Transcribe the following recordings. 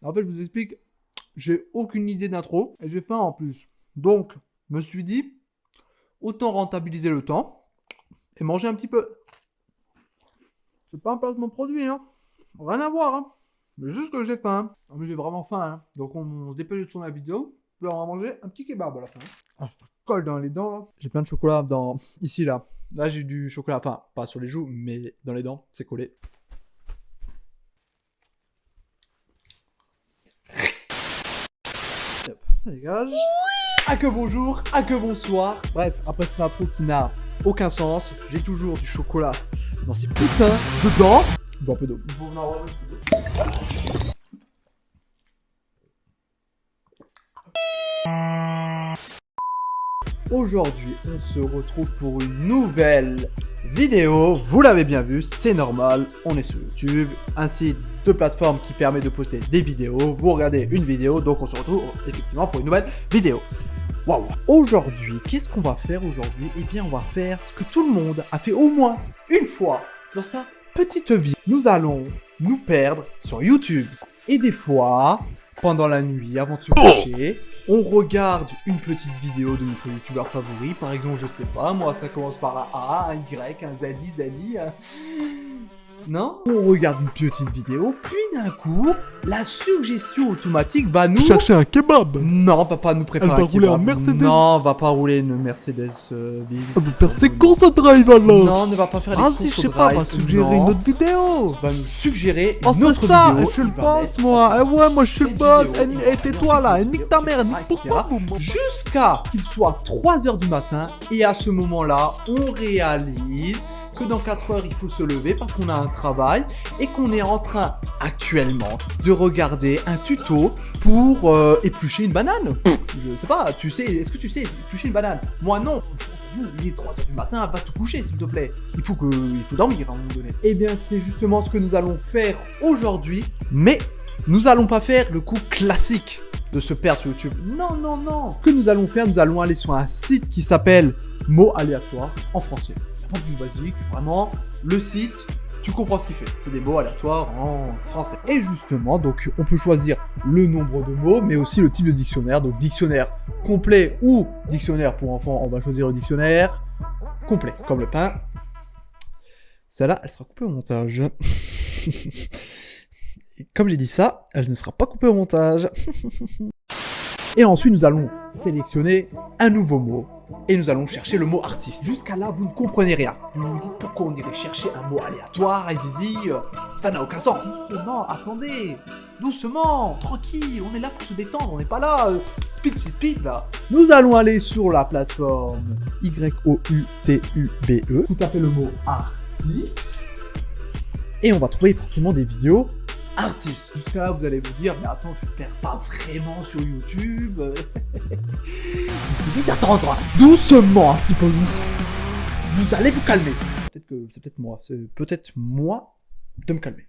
En fait, je vous explique, j'ai aucune idée d'intro et j'ai faim en plus. Donc, je me suis dit, autant rentabiliser le temps et manger un petit peu. C'est pas un placement de produit, hein. Rien à voir, hein. Mais juste que j'ai faim. Non, mais j'ai vraiment faim, hein. Donc, on se dépêche de tourner la vidéo. Puis on va manger un petit kebab à la fin. Ah, ça colle dans les dents, là. J'ai plein de chocolat ici, là. Là, j'ai du chocolat, enfin, pas sur les joues, mais dans les dents, c'est collé. Hop, ça dégage. Ah que bonjour, ah que bonsoir. Bref, après cette intro qui n'a aucun sens, j'ai toujours du chocolat dans ces putains de dents. Bon, un peu d'eau. Aujourd'hui, on se retrouve pour une nouvelle vidéo. Vous l'avez bien vu, c'est normal, on est sur YouTube, un site de plateforme qui permet de poster des vidéos. Vous regardez une vidéo, donc on se retrouve effectivement pour une nouvelle vidéo. Waouh! Aujourd'hui, qu'est-ce qu'on va faire aujourd'hui? Eh bien, on va faire ce que tout le monde a fait au moins une fois dans sa petite vie. Nous allons nous perdre sur YouTube. Et des fois, pendant la nuit, avant de se coucher, on regarde une petite vidéo de notre youtubeur favori. Par exemple, je sais pas, moi, ça commence par un A, un Y, un Zali, un... Non? On regarde une petite vidéo, puis d'un coup, la suggestion automatique va nous... Chercher un kebab. Non, va pas nous préparer Elle va un rouler kebab. en Mercedes. Non, va pas rouler une Mercedes big. Ah, mais faire c'est con ça drive alors. Non, ne va pas faire les Ah courses si, je au sais pas, drive. va suggérer Non. une autre vidéo. Va nous suggérer Oh une c'est autre ça, vidéo. je suis le Il va boss mettre moi. en Eh ouais, moi je suis le cette boss. vidéo. Et tais-toi là, et nique ta mère, nique etc. pourquoi. Jusqu'à qu'il soit 3h du matin. Et à ce moment-là, on réalise que dans 4 heures, il faut se lever parce qu'on a un travail et qu'on est en train actuellement de regarder un tuto pour éplucher une banane. Je sais pas, tu sais, est-ce que tu sais éplucher une banane? Moi non. Il est 3h du matin, va te coucher s'il te plaît. Il faut dormir à un moment donné. Eh bien, c'est justement ce que nous allons faire aujourd'hui. Mais nous allons pas faire le coup classique de se perdre sur YouTube. Non, non, non. Ce que nous allons faire, nous allons aller sur un site qui s'appelle Mots aléatoires en français. Pas plus basique, vraiment. Le site, tu comprends ce qu'il fait. C'est des mots aléatoires en français. Et justement, donc on peut choisir le nombre de mots, mais aussi le type de dictionnaire. Donc dictionnaire complet ou dictionnaire pour enfants, on va choisir le dictionnaire complet, comme le pain. Celle-là, elle sera coupée au montage. Et comme j'ai dit ça, elle ne sera pas coupée au montage. Et ensuite, nous allons sélectionner un nouveau mot. Et nous allons chercher le mot artiste. Jusqu'à là, vous ne comprenez rien. Vous vous dites pourquoi on irait chercher un mot aléatoire, et zizi, ça n'a aucun sens. Doucement, attendez. Doucement, tranquille, on est là pour se détendre, on n'est pas là, speed, là. Nous allons aller sur la plateforme YOUTUBE. Vous tapez le mot artiste. Et on va trouver forcément des vidéos artiste. Jusqu'à là, vous allez vous dire, mais attends, tu te perds pas vraiment sur YouTube. Vite attendre, doucement un petit peu. Vous allez vous calmer. Peut-être que c'est peut-être moi de me calmer.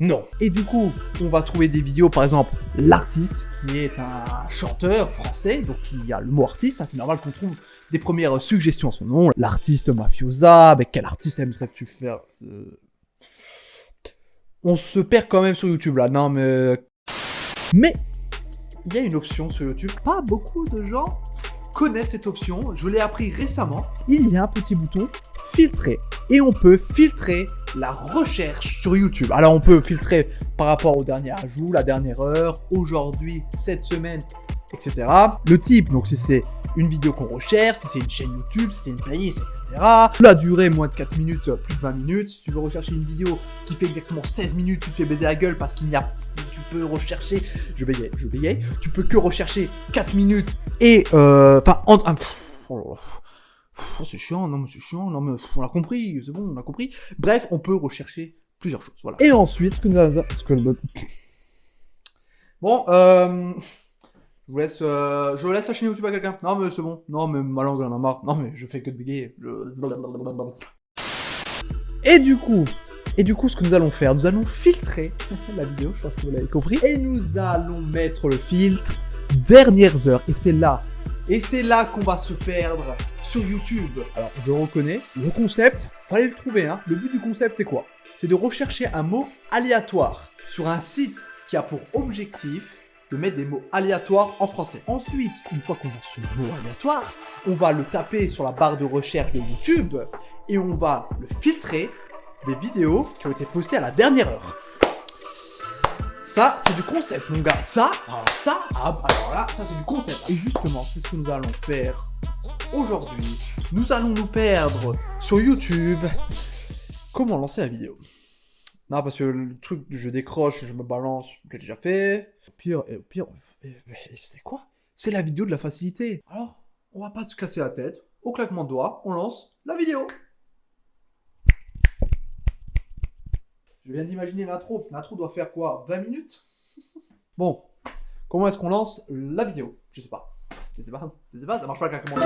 Non. Et du coup, on va trouver des vidéos, par exemple, l'artiste, qui est un chanteur français, donc il y a le mot artiste, hein, c'est normal qu'on trouve des premières suggestions à son nom. L'artiste Mafiosa, mais quel artiste aimerais-tu faire On se perd quand même sur YouTube là, non mais il y a une option sur YouTube, pas beaucoup de gens connaissent cette option, je l'ai appris récemment. Il y a un petit bouton filtrer et on peut filtrer la recherche sur YouTube. Alors on peut filtrer par rapport au dernier ajout, la dernière heure, aujourd'hui, cette semaine, etc. Le type, donc si c'est une vidéo qu'on recherche, si c'est une chaîne YouTube, si c'est une playlist, etc. La durée, moins de 4 minutes, plus de 20 minutes. Si tu veux rechercher une vidéo qui fait exactement 16 minutes, tu te fais baiser la gueule parce qu'il n'y a... Tu peux rechercher... Je bégayais. Tu peux que rechercher 4 minutes et... Enfin... Oh c'est chiant, non mais c'est chiant, non mais on l'a compris, c'est bon, on a compris. Bref, on peut rechercher plusieurs choses, voilà. Et ensuite, Bon, je laisse la chaîne YouTube à quelqu'un. Non mais c'est bon. Non mais ma langue en a marre. Non mais je fais que de bégayer. Et du coup, ce que nous allons faire, nous allons filtrer la vidéo, je pense que vous l'avez compris. Et nous allons mettre le filtre dernières heures. Et c'est là qu'on va se perdre sur YouTube. Alors je reconnais, le concept, fallait le trouver, hein. Le but du concept c'est quoi? C'est de rechercher un mot aléatoire sur un site qui a pour objectif de mettre des mots aléatoires en français. Ensuite, une fois qu'on a ce mot aléatoire, on va le taper sur la barre de recherche de YouTube et on va le filtrer des vidéos qui ont été postées à la dernière heure. Ça, c'est du concept, mon gars. Alors là, ça, c'est du concept. Et justement, c'est ce que nous allons faire aujourd'hui. Nous allons nous perdre sur YouTube. Comment lancer la vidéo? Non, parce que le truc, je décroche, je me balance, je l'ai déjà fait. Au pire, c'est quoi? C'est la vidéo de la facilité. Alors, on va pas se casser la tête. Au claquement de doigts, on lance la vidéo. Je viens d'imaginer l'intro. L'intro doit faire quoi? 20 minutes? Bon, comment est-ce qu'on lance la vidéo? Je sais pas, ça marche pas le claquement.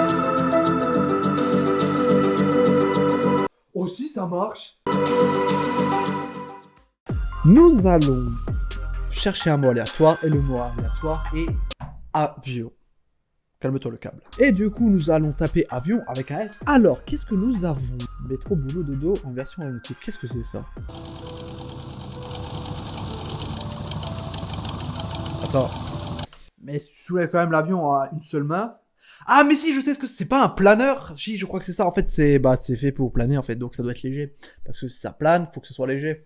Oh si, ça marche. Nous allons chercher un mot aléatoire et le mot aléatoire est avion. Calme-toi le câble. Et du coup, nous allons taper avion avec un S. Alors, qu'est-ce que nous avons? Métro, boulot, dodo en version aéronautique. Qu'est-ce que c'est ça? Attends. Mais tu soulèves quand même l'avion à une seule main. Ah, mais si, je sais ce que c'est pas un planeur. Si, je crois que c'est ça. En fait, c'est fait pour planer, en fait. Donc, ça doit être léger. Parce que si ça plane, faut que ce soit léger.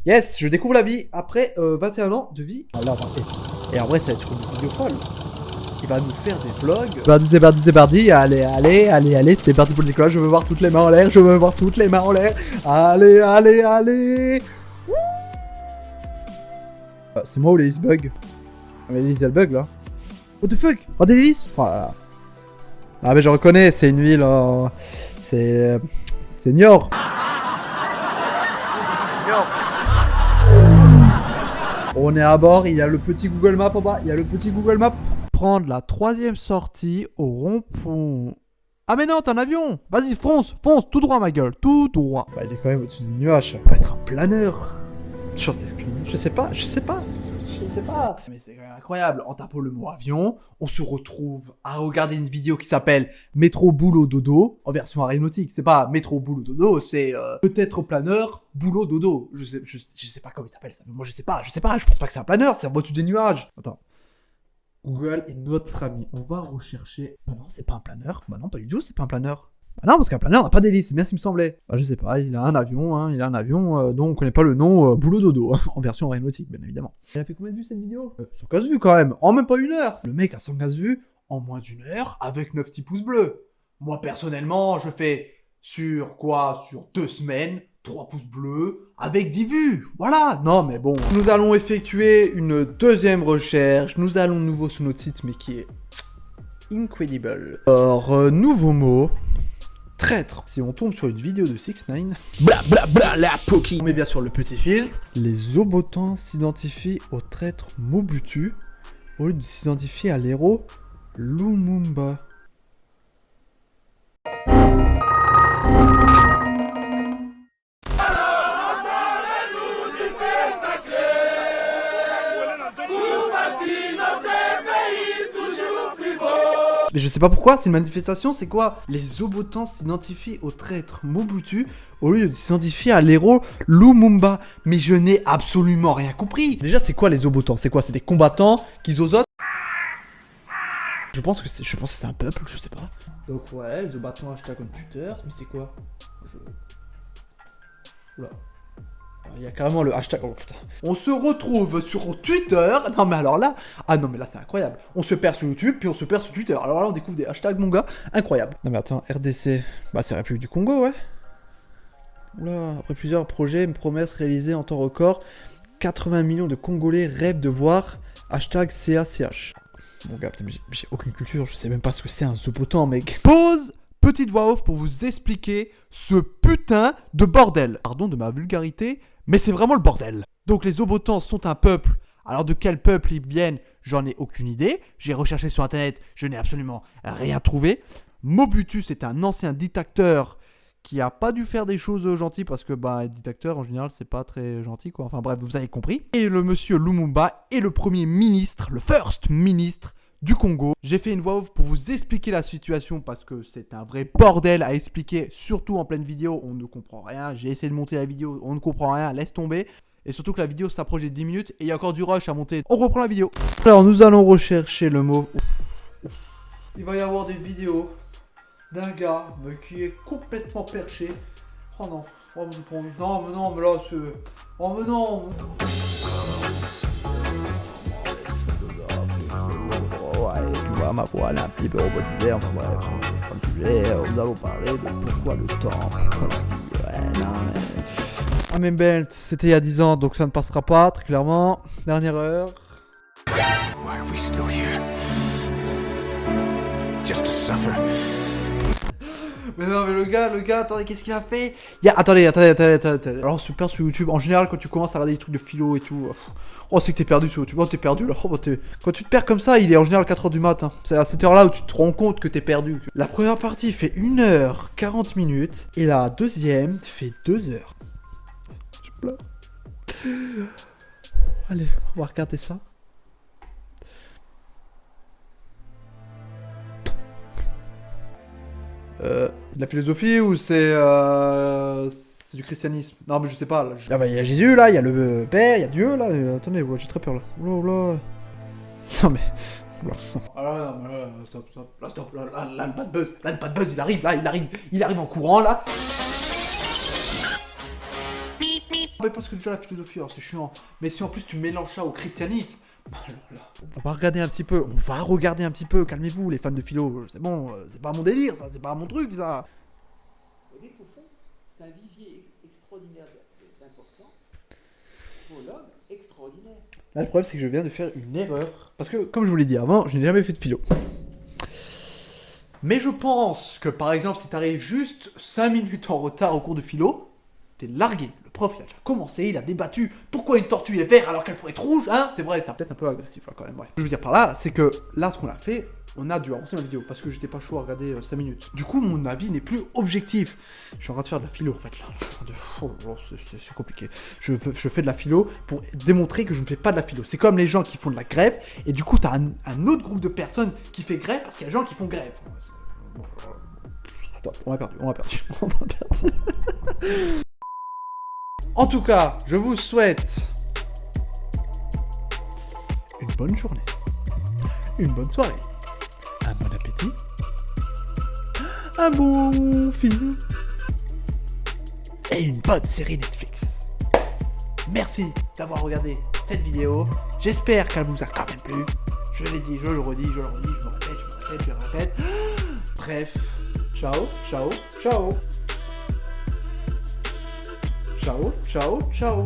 Yes, je découvre la vie. Après 21 ans de vie. Ah, là, et en vrai, ça va être une vidéo folle. Il va nous faire des vlogs. C'est parti. Allez, c'est parti pour le décollage. Je veux voir toutes les mains en l'air. Allez. C'est moi ou l'hélice bug? Mais l'hélice elle bug là. What the fuck? Oh des hélices. Oh là là. Ah mais je reconnais, c'est une ville. C'est Niort. On est à bord, il y a le petit Google Maps en bas. Prendre la 3e sortie au rond-point. Ah mais non, t'es en avion. Vas-y, fonce, tout droit ma gueule, tout droit. Bah il est quand même au-dessus du nuage, ça va pas être un planeur. Je sais pas. Mais c'est quand même incroyable. En tapant le mot avion, on se retrouve à regarder une vidéo qui s'appelle Métro Boulot Dodo en version aéronautique. C'est pas Métro Boulot Dodo, c'est peut-être planeur Boulot Dodo. Je sais pas comment il s'appelle ça. Moi je sais pas. Je pense pas que c'est un planeur, c'est au-dessus des nuages. Attends. Google est notre ami. On va rechercher. Bah non, c'est pas un planeur. Bah non, pas du tout, c'est pas un planeur. Bah non, parce qu'un planeur n'a pas d'hélice, c'est bien ce qui me semblait. Bah je sais pas, il a un avion, dont on connaît pas le nom, Boulot Dodo, en version aéronautique, bien évidemment. Il a fait combien de vues cette vidéo 115 vues quand même, en même pas une heure. Le mec a 115 vues en moins d'une heure avec 9 petits pouces bleus. Moi personnellement, je fais sur 2 semaines, 3 pouces bleus, avec 10 vues, voilà. Non mais bon, nous allons effectuer une deuxième recherche, nous allons de nouveau sur notre site, mais qui est incredible. Alors, nouveau mot. Traître. Si on tombe sur une vidéo de 6ix9ine, la Poki. On met bien sûr le petit filtre. Les Obotans s'identifient au traître Mobutu au lieu de s'identifier à l'héros Lumumba. Mais je sais pas pourquoi, c'est une manifestation, c'est quoi? Les Obotans s'identifient au traître Mobutu au lieu de s'identifier à l'héros Lumumba. Mais je n'ai absolument rien compris. Déjà, c'est quoi les Obotans? C'est quoi? C'est des combattants qui zozotent? Je pense que c'est un peuple, je sais pas. Donc ouais, les Obotans hashtag computer, mais c'est quoi? Oula. Il y a carrément le hashtag. Oh putain. On se retrouve sur Twitter. Non mais alors là. Ah non mais là c'est incroyable. On se perd sur YouTube puis on se perd sur Twitter. Alors là on découvre des hashtags mon gars. Incroyable. Non mais attends, RDC. Bah c'est République du Congo ouais. Oula, après plusieurs projets, promesses réalisées en temps record, 80 millions de Congolais rêvent de voir hashtag CACH. Mon gars, putain, j'ai aucune culture, je sais même pas ce que c'est un zopotan mec. Pause. Petite voix off pour vous expliquer ce putain de bordel. Pardon de ma vulgarité, mais c'est vraiment le bordel. Donc les Obotans sont un peuple. Alors de quel peuple ils viennent, j'en ai aucune idée. J'ai recherché sur internet, je n'ai absolument rien trouvé. Mobutu, c'est un ancien dictateur qui a pas dû faire des choses gentilles parce que bah dictateur en général c'est pas très gentil quoi. Enfin bref, vous avez compris. Et le monsieur Lumumba est le premier ministre, le first ministre du Congo. J'ai fait une voix off pour vous expliquer la situation parce que c'est un vrai bordel à expliquer, surtout en pleine vidéo, on ne comprend rien. J'ai essayé de monter la vidéo, on ne comprend rien, laisse tomber. Et surtout que la vidéo s'approche des 10 minutes et il y a encore du rush à monter. On reprend la vidéo. Alors nous allons rechercher le mot. Il va y avoir des vidéos d'un gars qui est complètement perché. Oh non, oh, non, mais là c'est... Oh mais non. Ouais, tu vois, ma voix elle est un petit peu robotisée, enfin bref, c'est pas le sujet, nous allons parler de pourquoi le temps, pourquoi la vie, ouais, non mais... Amen Belt, c'était il y a 10 ans, donc ça ne passera pas, très clairement. Dernière heure. Why are we still here? Just to suffer. Mais non, mais le gars, attendez, qu'est-ce qu'il a fait? Attendez. Alors, super sur YouTube, en général, quand tu commences à regarder des trucs de philo et tout, oh, c'est que t'es perdu sur YouTube. Oh, t'es perdu là. Oh, quand tu te perds comme ça, il est en général 4h du matin. C'est à cette heure-là où tu te rends compte que t'es perdu. La première partie fait 1h40 minutes et la deuxième fait 2 heures. Je pleure. Allez, on va regarder ça. De la philosophie ou c'est du christianisme? Non mais je sais pas là. Ah bah il y a Jésus là, il y a le Père, il y a Dieu là. Attendez, ouais, j'ai très peur là. Oula. Non mais... Ah non mais là, stop. Là le bad buzz, il arrive en courant là. Mais parce que déjà la philosophie, alors c'est chiant. Mais si en plus tu mélanges ça au christianisme, alors là, on va regarder un petit peu, calmez-vous les fans de philo, c'est bon, c'est pas mon délire ça, c'est pas mon truc ça. Vous voyez qu'au fond, c'est un vivier extraordinaire d'importants pour l'homme extraordinaire. Là le problème c'est que je viens de faire une erreur, parce que comme je vous l'ai dit avant, je n'ai jamais fait de philo. Mais je pense que par exemple si t'arrives juste 5 minutes en retard au cours de philo, t'es largué. Le prof il a déjà commencé, il a débattu pourquoi une tortue est verte alors qu'elle pourrait être rouge, hein. C'est vrai, c'est peut-être un peu agressif là quand même, ouais. Ce que je veux dire par là, c'est que là ce qu'on a fait, on a dû avancer ma vidéo parce que j'étais pas chaud à regarder 5 minutes. Du coup mon avis n'est plus objectif. Je suis en train de faire de la philo en fait là. C'est compliqué. Je fais de la philo pour démontrer que je ne fais pas de la philo. C'est comme les gens qui font de la grève et du coup t'as un autre groupe de personnes qui fait grève parce qu'il y a des gens qui font grève. Stop, on a perdu. En tout cas, je vous souhaite une bonne journée, une bonne soirée, un bon appétit, un bon film et une bonne série Netflix. Merci d'avoir regardé cette vidéo. J'espère qu'elle vous a quand même plu. Je l'ai dit, je le redis, je le répète. Bref, ciao. Ciao. Ciao. Ciao.